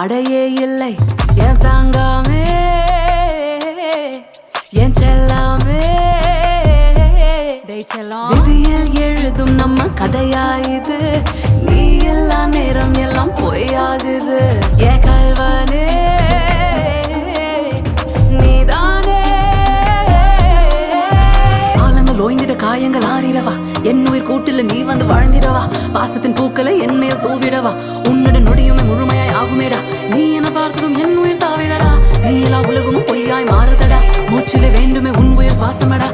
தடையே இல்லை என் தாங்காமே என் செல்லாமே விதியில் எழுதும் நம்ம கதையா இது நீ எல்லா நேரம் எல்லாம் பொய்யாகுது என் கல்வனே நீதானே ஆலங்கள் ஓய்ந்திட காயங்கள் ஆறிடவா என் உயிர் கூட்டில் நீ வந்து வாழ்ந்திடவா பாசத்தின் பூக்களை என் மேல் தூவிடவா உன்னுடன் நொடியுமே முழுமையாய் ஆகுமேடா நீ என பார்த்ததும் என் உயிர் தாவிடடா நீ எல்லா உலகமும் பொய்யாய் மாறுதடா மூச்சிலே வேண்டுமே உன் உயிர் சுவாசமடா